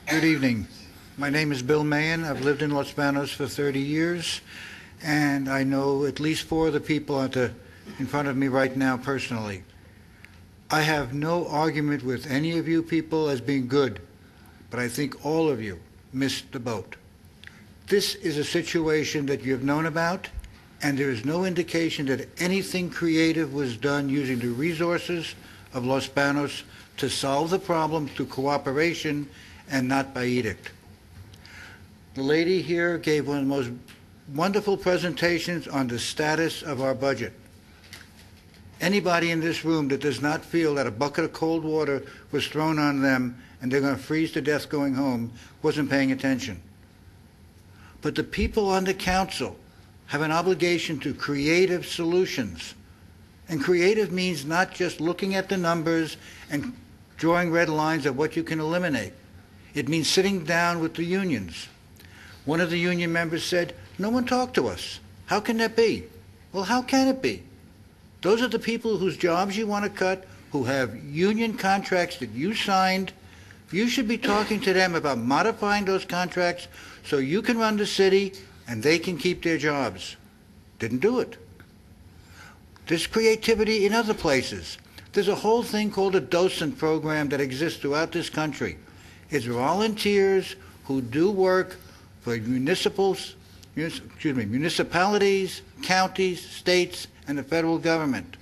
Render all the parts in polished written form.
Good evening. My name is Bill Mahan. I've lived in Los Banos for 30 years, and I know at least four of the people in front of me right now personally. I have no argument with any of you people as being good, but I think all of you missed the boat. This is a situation that you have known about, and there is no indication that anything creative was done using the resources of Los Banos to solve the problem through cooperation and not by edict. The lady here gave one of the most wonderful presentations on the status of our budget. Anybody in this room that does not feel that a bucket of cold water was thrown on them and they're going to freeze to death going home wasn't paying attention. But the people on the council have an obligation to creative solutions. And creative means not just looking at the numbers and drawing red lines of what you can eliminate. It means sitting down with the unions. One of the union members said, "No one talked to us. How can that be?" Well, how can it be? Those are the people whose jobs you want to cut, who have union contracts that you signed. You should be talking to them about modifying those contracts so you can run the city and they can keep their jobs. Didn't do it. There's creativity in other places. There's a whole thing called a docent program that exists throughout this country. It's volunteers who do work for municipalities, counties, states, and the federal government.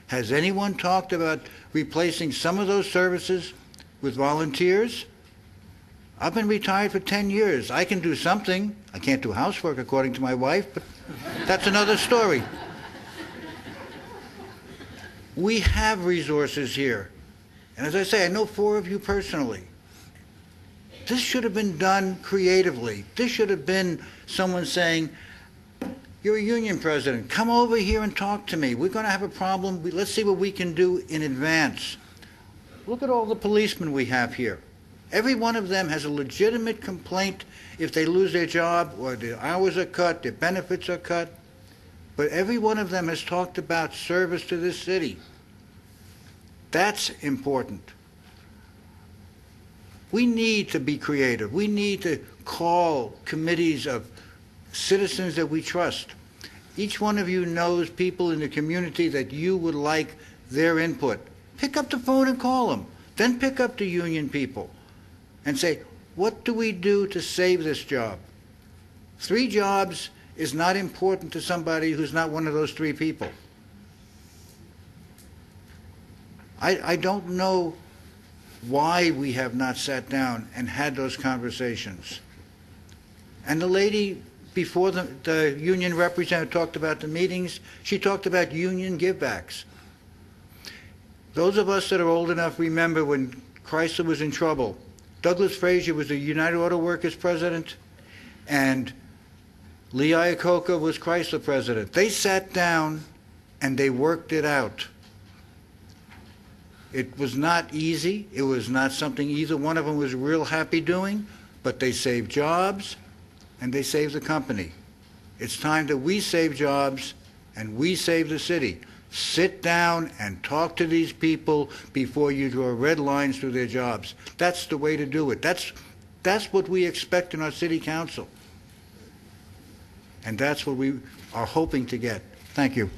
Has anyone talked about replacing some of those services with volunteers? I've been retired for 10 years. I can do something. I can't do housework according to my wife, but that's another story. We have resources here. And as I say, I know four of you personally. This should have been done creatively. This should have been someone saying, "You're a union president. Come over here and talk to me. We're going to have a problem. Let's see what we can do in advance." Look at all the policemen we have here. Every one of them has a legitimate complaint if they lose their job or their hours are cut, their benefits are cut. But every one of them has talked about service to this city. That's important. We need to be creative. We need to call committees of citizens that we trust. Each one of you knows people in the community that you would like their input. Pick up the phone and call them. Then pick up the union people and say, what do we do to save this job? 3 jobs is not important to somebody who's not one of those 3 people. I don't know why we have not sat down and had those conversations. And the lady before the union representative talked about the meetings, she talked about union givebacks. Those of us that are old enough remember when Chrysler was in trouble. Douglas Frazier was the United Auto Workers president, and Lee Iacocca was Chrysler president. They sat down and they worked it out. It was not easy. It was not something either one of them was real happy doing, but they saved jobs and they saved the company. It's time that we save jobs and we save the city. Sit down and talk to these people before you draw red lines through their jobs. That's the way to do it. That's what we expect in our city council. And that's what we are hoping to get. Thank you.